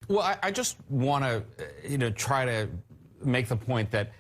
Well, I just want to, try to make the point that,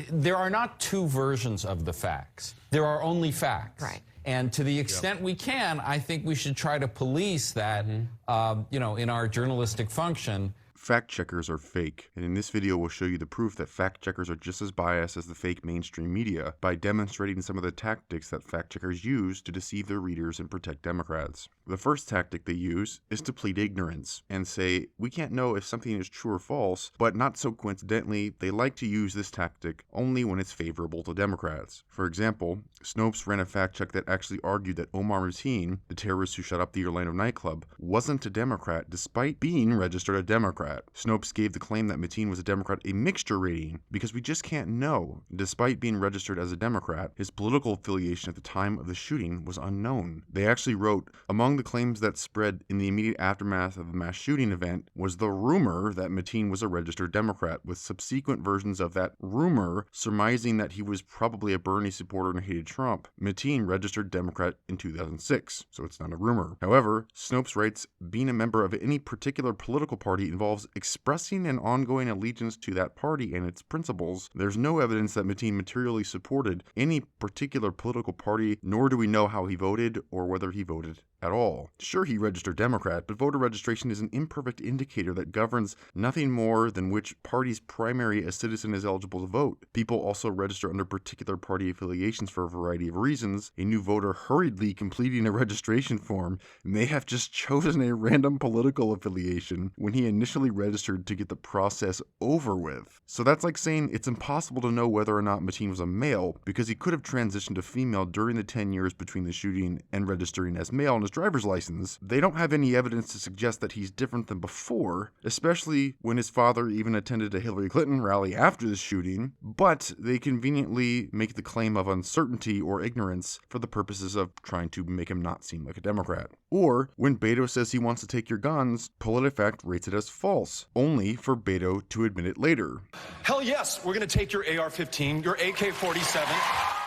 there are not two versions of the facts. There are only facts. Right. And to the extent we can, I think we should try to police that, in our journalistic function. Fact checkers are fake, and in this video we'll show you the proof that fact checkers are just as biased as the fake mainstream media by demonstrating some of the tactics that fact checkers use to deceive their readers and protect Democrats. The first tactic they use is to plead ignorance and say, we can't know if something is true or false, but not so coincidentally, they like to use this tactic only when it's favorable to Democrats. For example, Snopes ran a fact check that actually argued that Omar Mateen, the terrorist who shot up the Orlando nightclub, wasn't a Democrat despite being registered a Democrat. Snopes gave the claim that Mateen was a Democrat a mixture rating because we just can't know. Despite being registered as a Democrat, his political affiliation at the time of the shooting was unknown. They actually wrote, among the claims that spread in the immediate aftermath of the mass shooting event was the rumor that Mateen was a registered Democrat, with subsequent versions of that rumor surmising that he was probably a Bernie supporter and hated Trump. Mateen registered Democrat in 2006, so it's not a rumor. However, Snopes writes, being a member of any particular political party involves expressing an ongoing allegiance to that party and its principles. There's no evidence that Mateen materially supported any particular political party, nor do we know how he voted or whether he voted at all. Sure, he registered Democrat, but voter registration is an imperfect indicator that governs nothing more than which party's primary a citizen is eligible to vote. People also register under particular party affiliations for a variety of reasons. A new voter hurriedly completing a registration form may have just chosen a random political affiliation when he initially registered to get the process over with. So that's like saying it's impossible to know whether or not Mateen was a male because he could have transitioned to female during the 10 years between the shooting and registering as male on his driver's license. They don't have any evidence to suggest that he's different than before, especially when his father even attended a Hillary Clinton rally after the shooting, but they conveniently make the claim of uncertainty or ignorance for the purposes of trying to make him not seem like a Democrat. Or, when Beto says he wants to take your guns, PolitiFact rates it as false, only for Beto to admit it later. Hell yes, we're going to take your AR-15, your AK-47.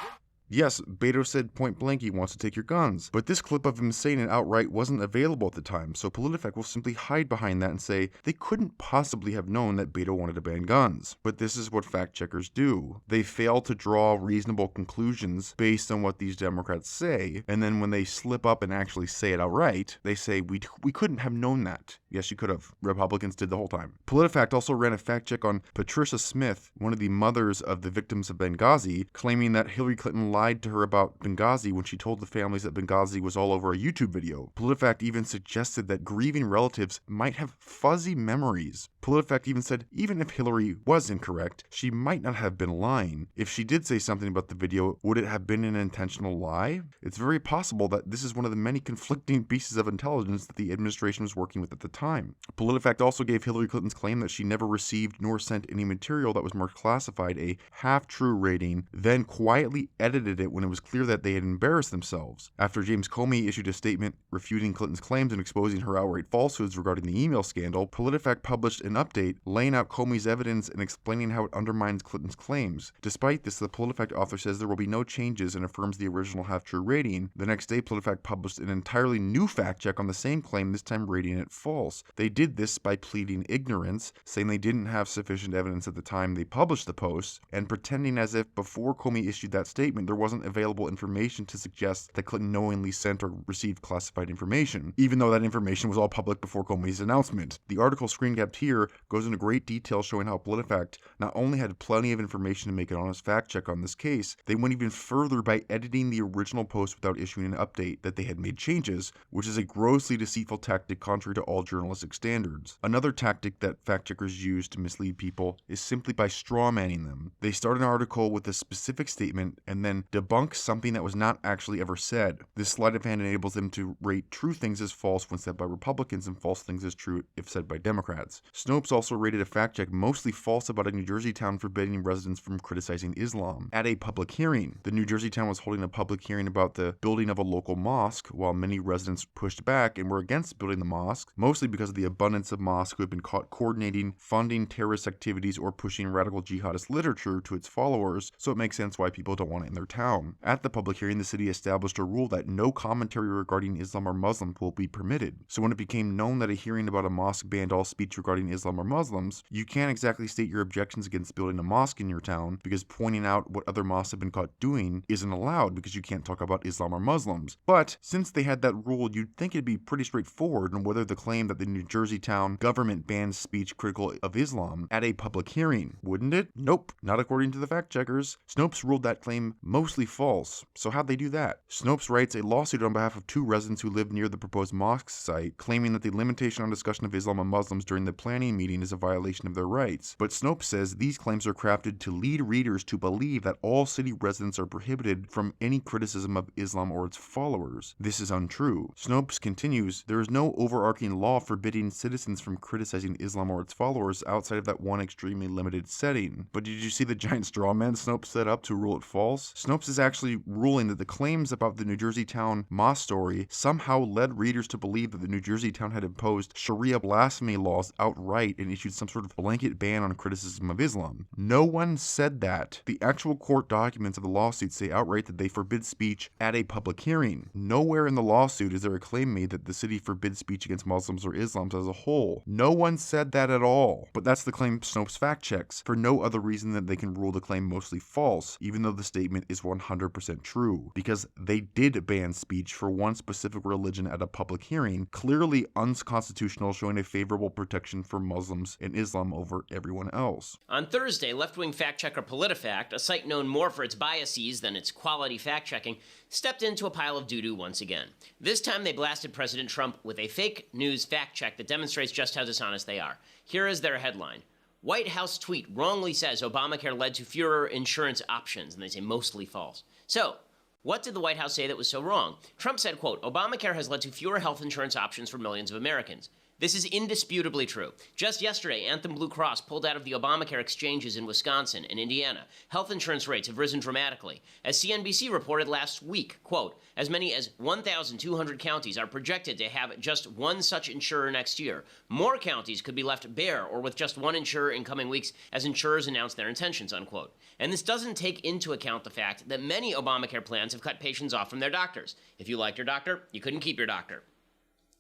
Yes, Beto said point blank he wants to take your guns, but this clip of him saying it outright wasn't available at the time, so PolitiFact will simply hide behind that and say they couldn't possibly have known that Beto wanted to ban guns. But this is what fact checkers do. They fail to draw reasonable conclusions based on what these Democrats say, and then when they slip up and actually say it outright, they say we couldn't have known that. Yes, you could have. Republicans did the whole time. PolitiFact also ran a fact check on Patricia Smith, one of the mothers of the victims of Benghazi, claiming that Hillary Clinton lied to her about Benghazi when she told the families that Benghazi was all over a YouTube video. PolitiFact even suggested that grieving relatives might have fuzzy memories. PolitiFact even said even if Hillary was incorrect, she might not have been lying. If she did say something about the video, would it have been an intentional lie? It's very possible that this is one of the many conflicting pieces of intelligence that the administration was working with at the time. PolitiFact also gave Hillary Clinton's claim that she never received nor sent any material that was marked classified a half-true rating, then quietly edited it when it was clear that they had embarrassed themselves. After James Comey issued a statement refuting Clinton's claims and exposing her outright falsehoods regarding the email scandal, PolitiFact published an update laying out Comey's evidence and explaining how it undermines Clinton's claims. Despite this, the PolitiFact author says there will be no changes and affirms the original half-true rating. The next day, PolitiFact published an entirely new fact check on the same claim, this time rating it false. They did this by pleading ignorance, saying they didn't have sufficient evidence at the time they published the post, and pretending as if before Comey issued that statement there wasn't available information to suggest that Clinton knowingly sent or received classified information, even though that information was all public before Comey's announcement. The article screen capped here goes into great detail showing how PolitiFact not only had plenty of information to make an honest fact check on this case, they went even further by editing the original post without issuing an update that they had made changes, which is a grossly deceitful tactic contrary to all journalistic standards. Another tactic that fact checkers use to mislead people is simply by strawmanning them. They start an article with a specific statement and then debunk something that was not actually ever said. This sleight of hand enables them to rate true things as false when said by Republicans and false things as true if said by Democrats. Snopes Snopes also rated a fact check mostly false about a New Jersey town forbidding residents from criticizing Islam. At a public hearing, the New Jersey town was holding a public hearing about the building of a local mosque, while many residents pushed back and were against building the mosque, mostly because of the abundance of mosques who had been caught coordinating, funding terrorist activities, or pushing radical jihadist literature to its followers, so it makes sense why people don't want it in their town. At the public hearing, the city established a rule that no commentary regarding Islam or Muslims will be permitted. So when it became known that a hearing about a mosque banned all speech regarding Islam or Muslims, you can't exactly state your objections against building a mosque in your town, because pointing out what other mosques have been caught doing isn't allowed because you can't talk about Islam or Muslims. But since they had that rule, you'd think it'd be pretty straightforward on whether the claim that the New Jersey town government bans speech critical of Islam at a public hearing, wouldn't it? Nope, not according to the fact checkers. Snopes ruled that claim mostly false. So how'd they do that? Snopes writes a lawsuit on behalf of two residents who live near the proposed mosque site, claiming that the limitation on discussion of Islam and Muslims during the planning meeting is a violation of their rights. But Snopes says these claims are crafted to lead readers to believe that all city residents are prohibited from any criticism of Islam or its followers. This is untrue. Snopes continues, there is no overarching law forbidding citizens from criticizing Islam or its followers outside of that one extremely limited setting. But did you see the giant straw man Snopes set up to rule it false? Snopes is actually ruling that the claims about the New Jersey town mosque story somehow led readers to believe that the New Jersey town had imposed Sharia blasphemy laws outright and issued some sort of blanket ban on criticism of Islam. No one said that. The actual court documents of the lawsuit say outright that they forbid speech at a public hearing. Nowhere in the lawsuit is there a claim made that the city forbids speech against Muslims or Islams as a whole. No one said that at all. But that's the claim Snopes fact checks, for no other reason than they can rule the claim mostly false, even though the statement is 100% true. Because they did ban speech for one specific religion at a public hearing, clearly unconstitutional, showing a favorable protection for Muslims and Islam over everyone else. On Thursday, left-wing fact-checker PolitiFact, a site known more for its biases than its quality fact-checking, stepped into a pile of doo-doo once again. This time they blasted President Trump with a fake news fact-check that demonstrates just how dishonest they are. Here is their headline. White House tweet wrongly says Obamacare led to fewer insurance options, and they say mostly false. So, what did the White House say that was so wrong? Trump said, quote, Obamacare has led to fewer health insurance options for millions of Americans. This is indisputably true. Just yesterday, Anthem Blue Cross pulled out of the Obamacare exchanges in Wisconsin and Indiana. Health insurance rates have risen dramatically. As CNBC reported last week, quote, as many as 1,200 counties are projected to have just one such insurer next year. More counties could be left bare or with just one insurer in coming weeks as insurers announce their intentions, unquote. And this doesn't take into account the fact that many Obamacare plans have cut patients off from their doctors. If you liked your doctor, you couldn't keep your doctor.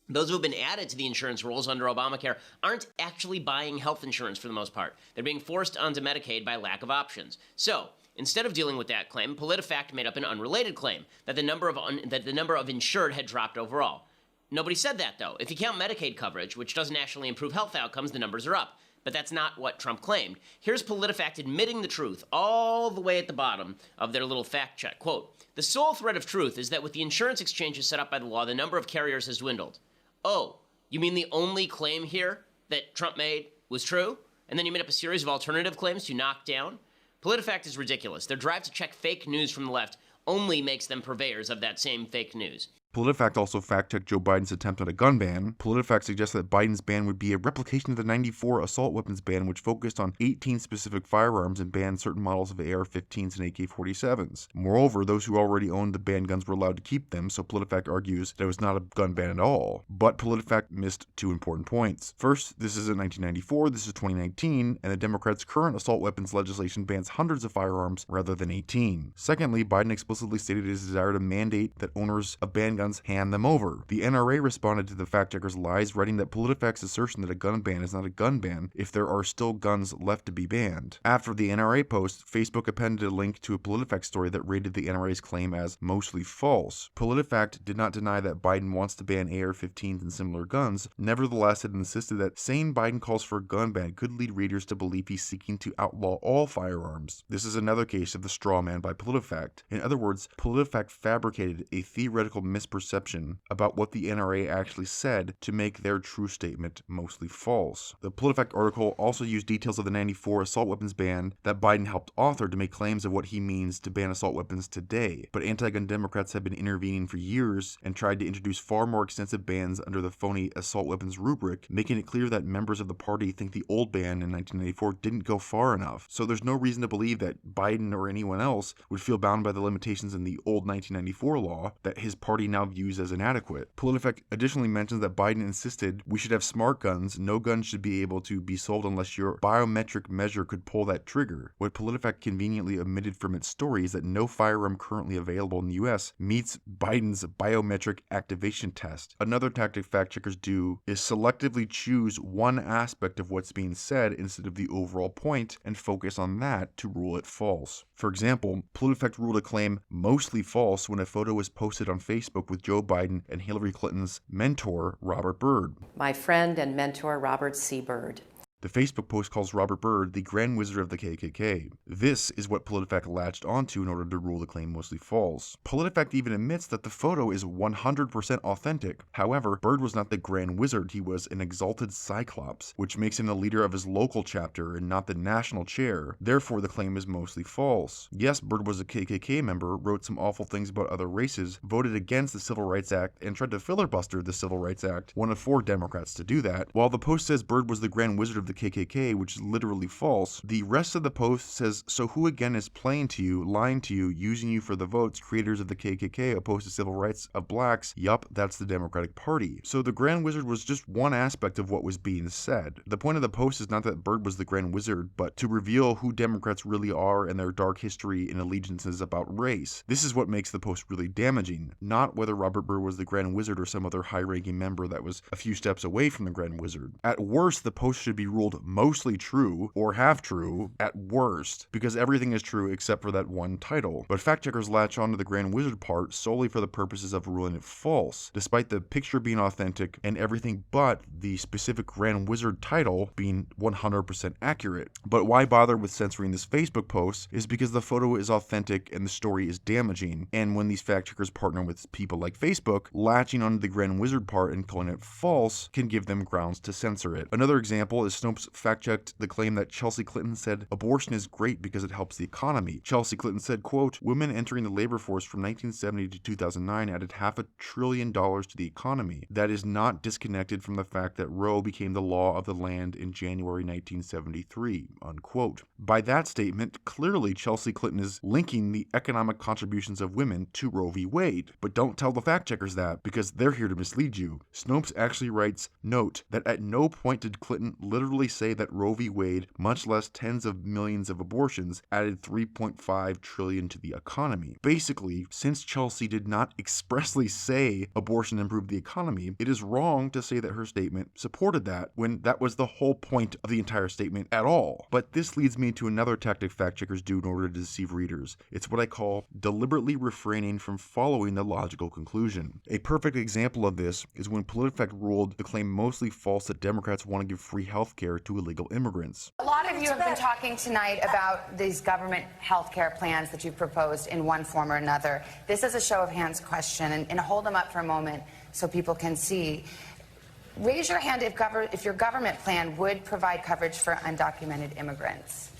Those who have been added to the insurance rolls under Obamacare aren't actually buying health insurance for the most part. They're being forced onto Medicaid by lack of options. So, instead of dealing with that claim, PolitiFact made up an unrelated claim that the number of insured had dropped overall. Nobody said that, though. If you count Medicaid coverage, which doesn't actually improve health outcomes, the numbers are up. But that's not what Trump claimed. Here's PolitiFact admitting the truth all the way at the bottom of their little fact check. Quote, the sole thread of truth is that with the insurance exchanges set up by the law, the number of carriers has dwindled. Oh, you mean the only claim here that Trump made was true? And then you made up a series of alternative claims to knock down? PolitiFact is ridiculous. Their drive to check fake news from the left only makes them purveyors of that same fake news. PolitiFact also fact-checked Joe Biden's attempt at a gun ban. PolitiFact suggests that Biden's ban would be a replication of the '94 assault weapons ban, which focused on 18 specific firearms and banned certain models of AR-15s and AK-47s. Moreover, those who already owned the banned guns were allowed to keep them, so PolitiFact argues that it was not a gun ban at all. But PolitiFact missed two important points. First, this isn't 1994, this is 2019, and the Democrats' current assault weapons legislation bans hundreds of firearms rather than 18. Secondly, Biden explicitly stated his desire to mandate that owners of banned guns hand them over. The NRA responded to the fact-checkers' lies, writing that PolitiFact's assertion that a gun ban is not a gun ban if there are still guns left to be banned. After the NRA post, Facebook appended a link to a PolitiFact story that rated the NRA's claim as mostly false. PolitiFact did not deny that Biden wants to ban AR-15s and similar guns. Nevertheless, it insisted that saying Biden calls for a gun ban could lead readers to believe he's seeking to outlaw all firearms. This is another case of the straw man by PolitiFact. In other words, PolitiFact fabricated a theoretical misperception misperception about what the NRA actually said to make their true statement mostly false. The PolitiFact article also used details of the '94 assault weapons ban that Biden helped author to make claims of what he means to ban assault weapons today, but anti-gun Democrats have been intervening for years and tried to introduce far more extensive bans under the phony assault weapons rubric, making it clear that members of the party think the old ban in 1994 didn't go far enough. So there's no reason to believe that Biden or anyone else would feel bound by the limitations in the old 1994 law that his party now views as inadequate. PolitiFact additionally mentions that Biden insisted we should have smart guns, no gun should be able to be sold unless your biometric measure could pull that trigger. What PolitiFact conveniently omitted from its story is that no firearm currently available in the US meets Biden's biometric activation test. Another tactic fact checkers do is selectively choose one aspect of what's being said instead of the overall point and focus on that to rule it false. For example, PolitiFact ruled a claim mostly false when a photo was posted on Facebook with Joe Biden and Hillary Clinton's mentor, Robert Byrd. My friend and mentor, Robert C. Byrd. The Facebook post calls Robert Byrd the Grand Wizard of the KKK. This is what PolitiFact latched onto in order to rule the claim mostly false. PolitiFact even admits that the photo is 100% authentic. However, Byrd was not the Grand Wizard, he was an exalted cyclops, which makes him the leader of his local chapter and not the national chair. Therefore, the claim is mostly false. Yes, Byrd was a KKK member, wrote some awful things about other races, voted against the Civil Rights Act, and tried to filibuster the Civil Rights Act, one of 4 Democrats to do that. While the post says Byrd was the Grand Wizard of the KKK, which is literally false, the rest of the post says, so who again is playing to you, lying to you, using you for the votes, creators of the KKK opposed to civil rights of blacks? Yup, that's the Democratic Party. So the Grand Wizard was just one aspect of what was being said. The point of the post is not that Byrd was the Grand Wizard, but to reveal who Democrats really are and their dark history and allegiances about race. This is what makes the post really damaging, not whether Robert Byrd was the Grand Wizard or some other high-ranking member that was a few steps away from the Grand Wizard. At worst, the post should be ruled mostly true or half true at worst, because everything is true except for that one title. But fact checkers latch onto the Grand Wizard part solely for the purposes of ruling it false, despite the picture being authentic and everything but the specific Grand Wizard title being 100% accurate. But why bother with censoring this Facebook post is because the photo is authentic and the story is damaging, and when these fact checkers partner with people like Facebook, latching onto the Grand Wizard part and calling it false can give them grounds to censor it. Another example is Snopes fact-checked the claim that Chelsea Clinton said abortion is great because it helps the economy. Chelsea Clinton said, quote, women entering the labor force from 1970 to 2009 added $500 billion to the economy. That is not disconnected from the fact that Roe became the law of the land in January 1973, unquote. By that statement, clearly Chelsea Clinton is linking the economic contributions of women to Roe v. Wade. But don't tell the fact-checkers that, because they're here to mislead you. Snopes actually writes, note, that at no point did Clinton literally say that Roe v. Wade, much less tens of millions of abortions, added $3.5 trillion to the economy. Basically, since Chelsea did not expressly say abortion improved the economy, it is wrong to say that her statement supported that when that was the whole point of the entire statement at all. But this leads me to another tactic fact checkers do in order to deceive readers. It's what I call deliberately refraining from following the logical conclusion. A perfect example of this is when PolitiFact ruled the claim mostly false that Democrats want to give free health care to illegal immigrants. A lot of you have been talking tonight about these government health care plans that you've proposed in one form or another. This is a show of hands question, and hold them up for a moment so people can see. Raise your hand if your government plan would provide coverage for undocumented immigrants.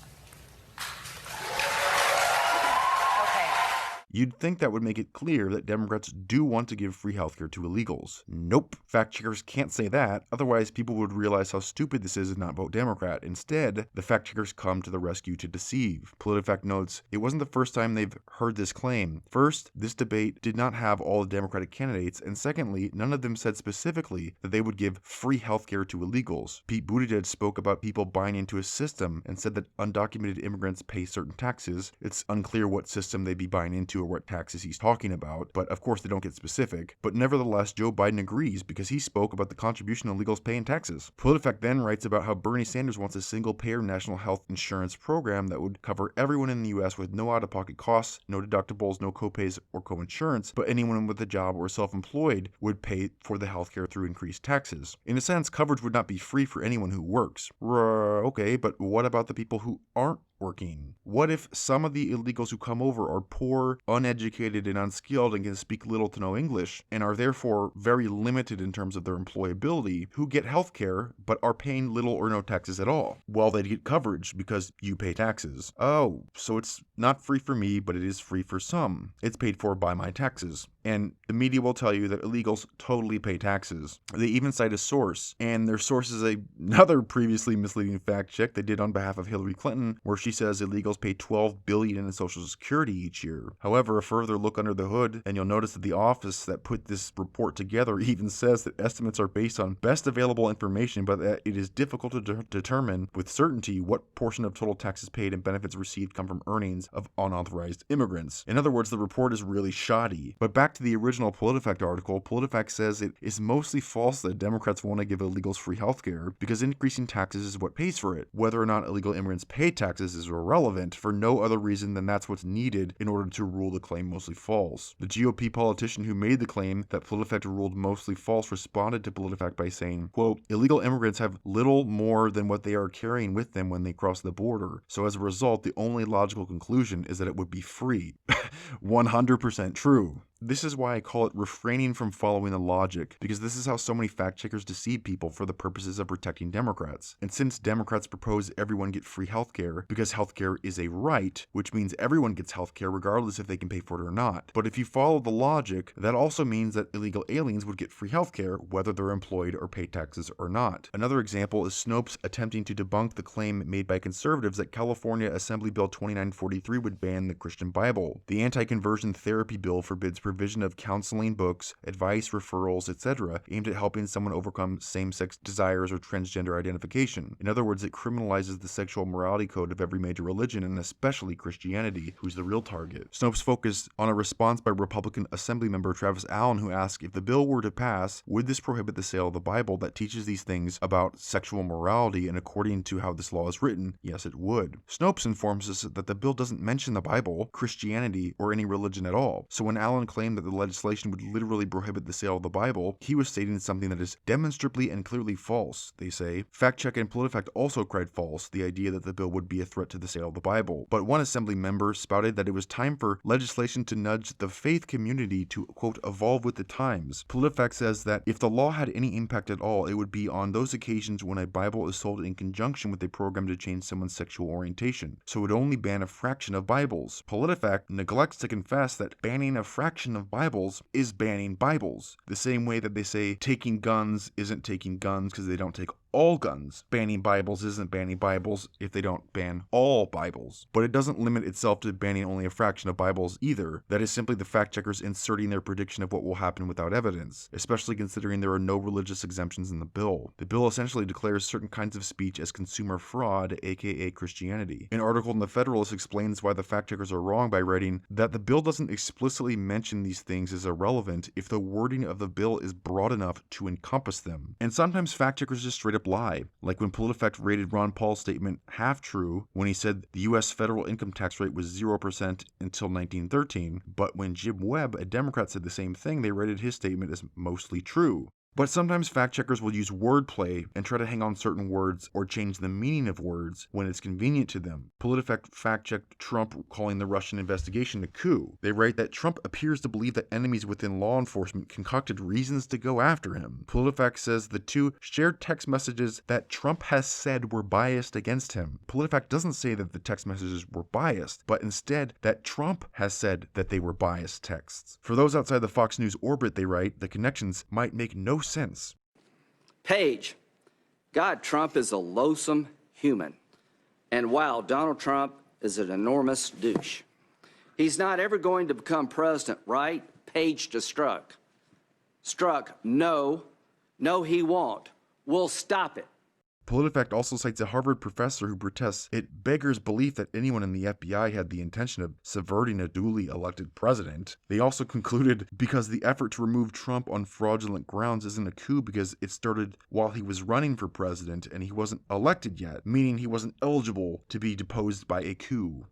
You'd think that would make it clear that Democrats do want to give free healthcare to illegals. Nope. Fact checkers can't say that, otherwise people would realize how stupid this is and not vote Democrat. Instead, the fact checkers come to the rescue to deceive. PolitiFact notes, it wasn't the first time they've heard this claim. First, this debate did not have all the Democratic candidates, and secondly, none of them said specifically that they would give free healthcare to illegals. Pete Buttigieg spoke about people buying into a system and said that undocumented immigrants pay certain taxes. It's unclear what system they'd be buying into or what taxes he's talking about, but of course they don't get specific. But nevertheless, Joe Biden agrees because he spoke about the contribution illegals pay in taxes. PolitiFact then writes about how Bernie Sanders wants a single-payer national health insurance program that would cover everyone in the U.S. with no out-of-pocket costs, no deductibles, no copays, or co-insurance, but anyone with a job or self-employed would pay for the healthcare through increased taxes. In a sense, coverage would not be free for anyone who works. Okay, but what about the people who aren't working? What if some of the illegals who come over are poor, uneducated, and unskilled and can speak little to no English, and are therefore very limited in terms of their employability, who get health care but are paying little or no taxes at all? Well, they get coverage because you pay taxes. Oh, so it's not free for me, but it is free for some. It's paid for by my taxes. And the media will tell you that illegals totally pay taxes. They even cite a source, and their source is another previously misleading fact check they did on behalf of Hillary Clinton, where she says illegals pay $12 billion in Social Security each year. However, a further look under the hood, and you'll notice that the office that put this report together even says that estimates are based on best available information, but that it is difficult to determine with certainty what portion of total taxes paid and benefits received come from earnings of unauthorized immigrants. In other words, the report is really shoddy. But back to the original PolitiFact article, PolitiFact says it is mostly false that Democrats want to give illegals free healthcare because increasing taxes is what pays for it. Whether or not illegal immigrants pay taxes is irrelevant for no other reason than that's what's needed in order to rule the claim mostly false. The GOP politician who made the claim that PolitiFact ruled mostly false responded to PolitiFact by saying, quote, illegal immigrants have little more than what they are carrying with them when they cross the border. So as a result, the only logical conclusion is that it would be free. 100% true. This is why I call it refraining from following the logic, because this is how so many fact checkers deceive people for the purposes of protecting Democrats. And since Democrats propose everyone get free healthcare because healthcare is a right, which means everyone gets healthcare regardless if they can pay for it or not. But if you follow the logic, that also means that illegal aliens would get free healthcare whether they're employed or pay taxes or not. Another example is Snopes attempting to debunk the claim made by conservatives that California Assembly Bill 2943 would ban the Christian Bible. The anti-conversion therapy bill forbids provision of counseling books, advice, referrals, etc., aimed at helping someone overcome same-sex desires or transgender identification. In other words, it criminalizes the sexual morality code of every major religion, and especially Christianity, who's the real target. Snopes focused on a response by Republican Assembly member Travis Allen, who asked, if the bill were to pass, would this prohibit the sale of the Bible that teaches these things about sexual morality, and according to how this law is written, yes, it would. Snopes informs us that the bill doesn't mention the Bible, Christianity, or any religion at all. So when Allen claimed that the legislation would literally prohibit the sale of the Bible, he was stating something that is demonstrably and clearly false, they say. Fact Check and PolitiFact also cried false, the idea that the bill would be a threat to the sale of the Bible. But one Assembly member spouted that it was time for legislation to nudge the faith community to, quote, evolve with the times. PolitiFact says that if the law had any impact at all, it would be on those occasions when a Bible is sold in conjunction with a program to change someone's sexual orientation. So it would only ban a fraction of Bibles. PolitiFact neglects to confess that banning a fraction of Bibles is banning Bibles. The same way that they say taking guns isn't taking guns because they don't take all guns. Banning Bibles isn't banning Bibles if they don't ban all Bibles. But it doesn't limit itself to banning only a fraction of Bibles either. That is simply the fact checkers inserting their prediction of what will happen without evidence, especially considering there are no religious exemptions in the bill. The bill essentially declares certain kinds of speech as consumer fraud, aka Christianity. An article in The Federalist explains why the fact checkers are wrong by writing that the bill doesn't explicitly mention these things as irrelevant if the wording of the bill is broad enough to encompass them. And sometimes fact checkers just straight up lie, like when PolitiFact rated Ron Paul's statement half true when he said the U.S. federal income tax rate was 0% until 1913, but when Jim Webb, a Democrat, said the same thing, they rated his statement as mostly true. But sometimes fact checkers will use wordplay and try to hang on certain words or change the meaning of words when it's convenient to them. PolitiFact fact-checked Trump calling the Russian investigation a coup. They write that Trump appears to believe that enemies within law enforcement concocted reasons to go after him. PolitiFact says the two shared text messages that Trump has said were biased against him. PolitiFact doesn't say that the text messages were biased, but instead that Trump has said that they were biased texts. For those outside the Fox News orbit, they write, the connections might make no sense. Page, God, Trump is a loathsome human. And wow, Donald Trump is an enormous douche. He's not ever going to become president, right? Page to Struck. Struck, no, he won't. We'll stop it. PolitiFact also cites a Harvard professor who protests it beggars belief that anyone in the FBI had the intention of subverting a duly elected president. They also concluded because the effort to remove Trump on fraudulent grounds isn't a coup because it started while he was running for president and he wasn't elected yet, meaning he wasn't eligible to be deposed by a coup.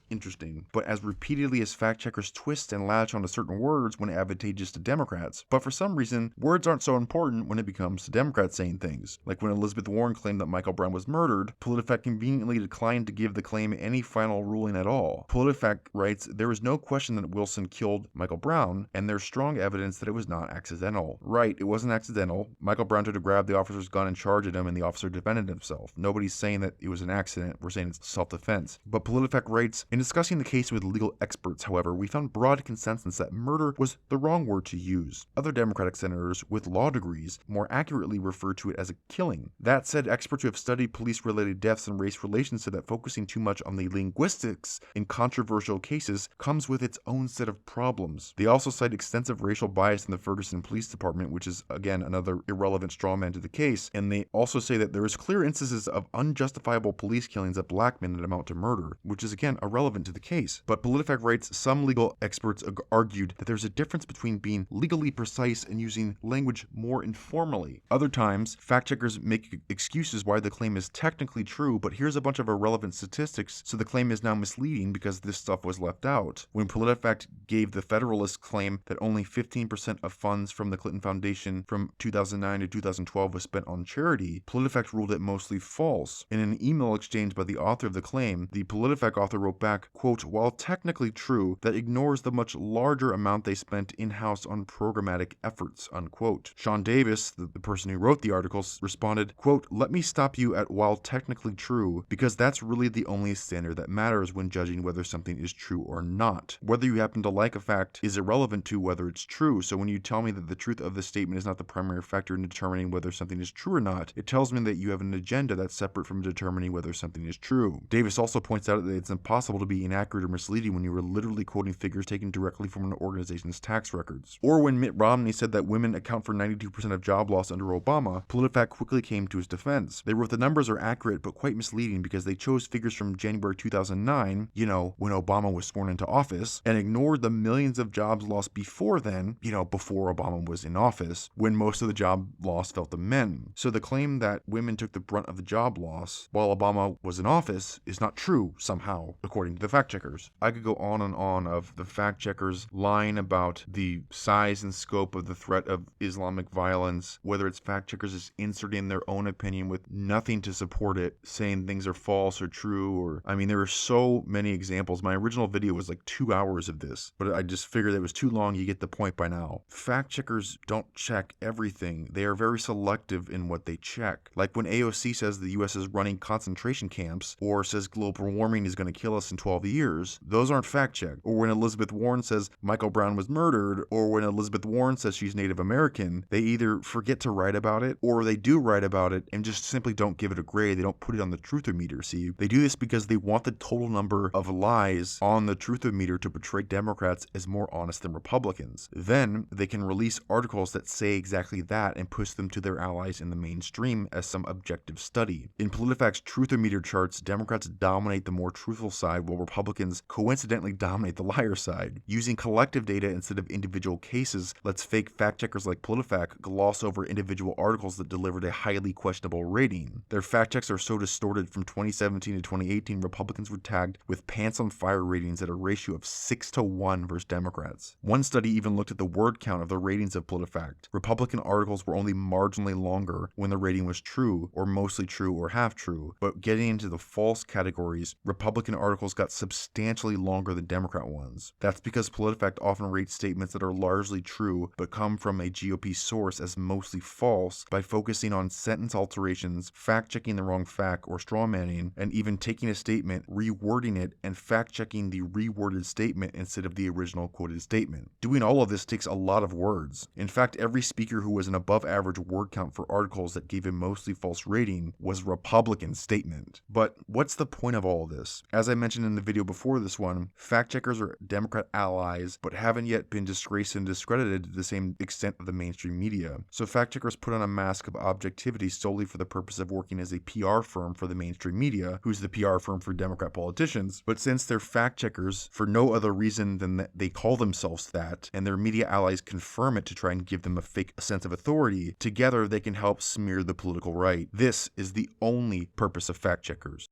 interesting, but as repeatedly as fact checkers twist and latch onto certain words when advantageous to Democrats. But for some reason, words aren't so important when it becomes the Democrats saying things. Like when Elizabeth Warren claimed that Michael Brown was murdered, PolitiFact conveniently declined to give the claim any final ruling at all. PolitiFact writes, there is no question that Wilson killed Michael Brown, and there's strong evidence that it was not accidental. Right, it wasn't accidental. Michael Brown tried to grab the officer's gun and charge at him, and the officer defended himself. Nobody's saying that it was an accident. We're saying it's self-defense. But PolitiFact writes, in discussing the case with legal experts, however, we found broad consensus that murder was the wrong word to use. Other Democratic senators with law degrees more accurately refer to it as a killing. That said, experts who have studied police-related deaths and race relations said that focusing too much on the linguistics in controversial cases comes with its own set of problems. They also cite extensive racial bias in the Ferguson Police Department, which is, again, another irrelevant strawman to the case, and they also say that there is clear instances of unjustifiable police killings of black men that amount to murder, which is, again, irrelevant to the case. But PolitiFact writes, some legal experts argued that there's a difference between being legally precise and using language more informally. Other times, fact checkers make excuses why the claim is technically true, but here's a bunch of irrelevant statistics, so the claim is now misleading because this stuff was left out. When PolitiFact gave the Federalist claim that only 15% of funds from the Clinton Foundation from 2009 to 2012 was spent on charity, PolitiFact ruled it mostly false. In an email exchange by the author of the claim, the PolitiFact author wrote back, quote, while technically true, that ignores the much larger amount they spent in-house on programmatic efforts, unquote. Sean Davis, the person who wrote the articles, responded, quote, let me stop you at while technically true, because that's really the only standard that matters when judging whether something is true or not. Whether you happen to like a fact is irrelevant to whether it's true, so when you tell me that the truth of the statement is not the primary factor in determining whether something is true or not, it tells me that you have an agenda that's separate from determining whether something is true. Davis also points out that it's impossible to be inaccurate or misleading when you are literally quoting figures taken directly from an organization's tax records. Or when Mitt Romney said that women account for 92% of job loss under Obama, PolitiFact quickly came to his defense. They wrote the numbers are accurate but quite misleading because they chose figures from January 2009, when Obama was sworn into office, and ignored the millions of jobs lost before then, before Obama was in office, when most of the job loss fell to men. So the claim that women took the brunt of the job loss while Obama was in office is not true somehow, according to the fact checkers. I could go on and on of the fact checkers lying about the size and scope of the threat of Islamic violence, whether it's fact checkers just inserting their own opinion with nothing to support it, saying things are false or true, there are so many examples. My original video was like 2 hours of this, but I just figured it was too long. You get the point by now. Fact checkers don't check everything. They are very selective in what they check. Like when AOC says the US is running concentration camps, or says global warming is going to kill us in 12 years, those aren't fact checked. Or when Elizabeth Warren says Michael Brown was murdered, or when Elizabeth Warren says she's Native American, they either forget to write about it, or they do write about it and just simply don't give it a grade. They don't put it on the truthometer. See, they do this because they want the total number of lies on the truthometer to portray Democrats as more honest than Republicans. Then they can release articles that say exactly that and push them to their allies in the mainstream as some objective study. In PolitiFact's truthometer charts, Democrats dominate the more truthful side, while Republicans coincidentally dominate the liar side. Using collective data instead of individual cases lets fake fact checkers like PolitiFact gloss over individual articles that delivered a highly questionable rating. Their fact checks are so distorted. From 2017 to 2018, Republicans were tagged with pants on fire ratings at a ratio of 6-1 versus Democrats. One study even looked at the word count of the ratings of PolitiFact. Republican articles were only marginally longer when the rating was true, or mostly true, or half true. But getting into the false categories, Republican articles got substantially longer than Democrat ones. That's because PolitiFact often rates statements that are largely true but come from a GOP source as mostly false by focusing on sentence alterations, fact-checking the wrong fact or strawmanning, and even taking a statement, rewording it, and fact-checking the reworded statement instead of the original quoted statement. Doing all of this takes a lot of words. In fact, every speaker who was an above-average word count for articles that gave a mostly false rating was a Republican statement. But what's the point of all of this? As I mentioned in the video before this one, fact-checkers are Democrat allies, but haven't yet been disgraced and discredited to the same extent of the mainstream media. So fact-checkers put on a mask of objectivity solely for the purpose of working as a PR firm for the mainstream media, who's the PR firm for Democrat politicians. But since they're fact-checkers for no other reason than that they call themselves that, and their media allies confirm it to try and give them a fake sense of authority, together they can help smear the political right. This is the only purpose of fact-checkers.